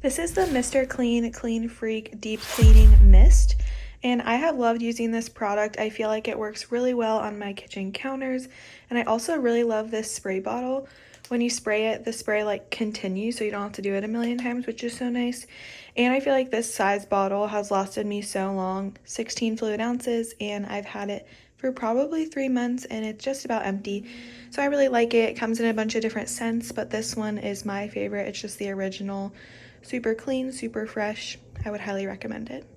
This is the Mr. Clean Clean Freak Deep Cleaning Mist, and I have loved using this product. I feel like it works really well on my kitchen counters, and I also really love this spray bottle. When you spray it, the spray like continues, so you don't have to do it a million times, which is so nice. And I feel like this size bottle has lasted me so long, 16 fluid ounces, and I've had it for probably 3 months, and it's just about empty. So I really like it. It comes in a bunch of different scents, but this one is my favorite. It's just the original. Super clean, super fresh. I would highly recommend it.